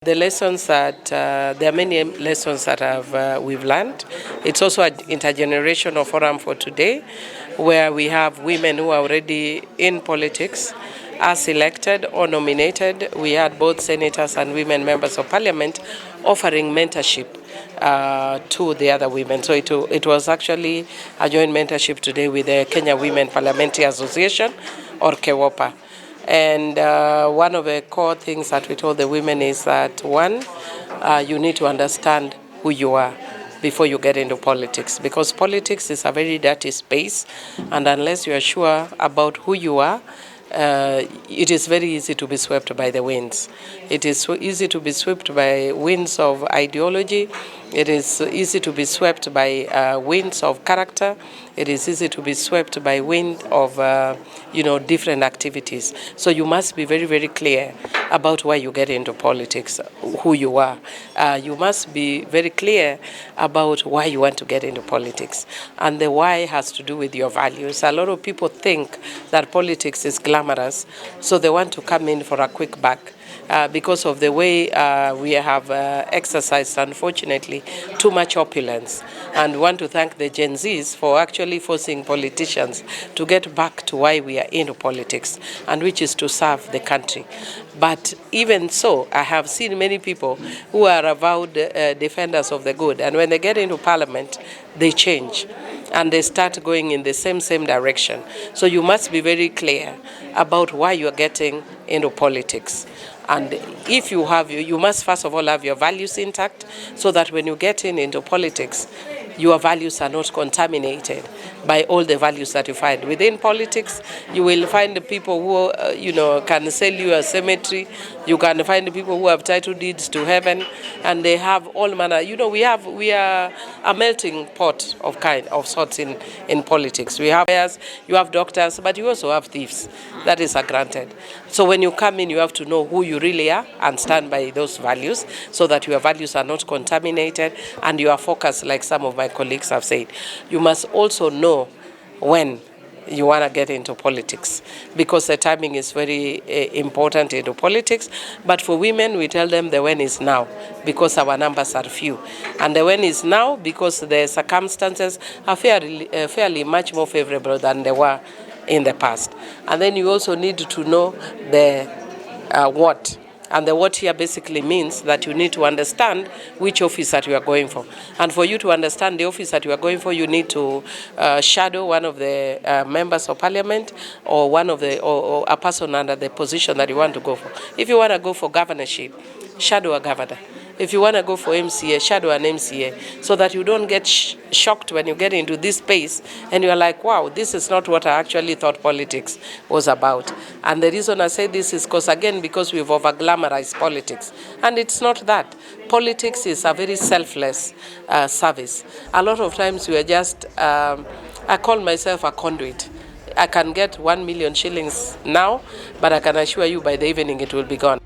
The lessons that, there are many lessons that we've learned. It's also an intergenerational forum for today, where we have women who are already in politics, as elected or nominated. We had both senators and women members of parliament offering mentorship to the other women. So it was actually a joint mentorship today with the Kenya Women Parliamentary Association, or KWOPA. And one of the core things that we told the women is that, one, you need to understand who you are before you get into politics, because politics is a very dirty space, and unless you are sure about who you are, it is very easy to be swept by the winds. It is so easy to be swept by winds of ideology. It is easy to be swept by winds of character. It is easy to be swept by wind of, different activities. So you must be very, very clear about why you get into politics, who you are. You must be very clear about why you want to get into politics. And the why has to do with your values. A lot of people think that politics is glamorous, so they want to come in for a quick buck. Because of the way we have exercised, unfortunately, too much opulence. And we want to thank the Gen Zs for actually forcing politicians to get back to why we are into politics, and which is to serve the country. But even so, I have seen many people who are avowed defenders of the good, and when they get into parliament, they change and they start going in the same direction. So you must be very clear about why you are getting into politics. And if you have, you must first of all have your values intact, so that when you get into politics, your values are not contaminated by all the values that you find. Within politics, you will find the people who, can sell you a cemetery. You can find the people who have title deeds to heaven, and they have all manner. We are a melting pot of sorts in politics. We have lawyers, you have doctors, but you also have thieves. That is granted. So when you come in, you have to know who you really are and stand by those values, so that your values are not contaminated and you are focused, like some of my colleagues have said. You must also know when you want to get into politics, because the timing is very important into politics. But for women, we tell them the when is now, because our numbers are few. And the when is now because the circumstances are fairly much more favorable than they were in the past. And then you also need to know the what. And the what here basically means that you need to understand which office that you are going for. And for you to understand the office that you are going for, you need to shadow one of the members of parliament, or or a person under the position that you want to go for. If you want to go for governorship, shadow a governor. If you want to go for MCA, shadow an MCA, so that you don't get shocked when you get into this space and you're like, wow, this is not what I actually thought politics was about. And the reason I say this is because we've over-glamorized politics. And it's not that. Politics is a very selfless service. A lot of times we are just, I call myself a conduit. I can get 1 million shillings now, but I can assure you by the evening it will be gone.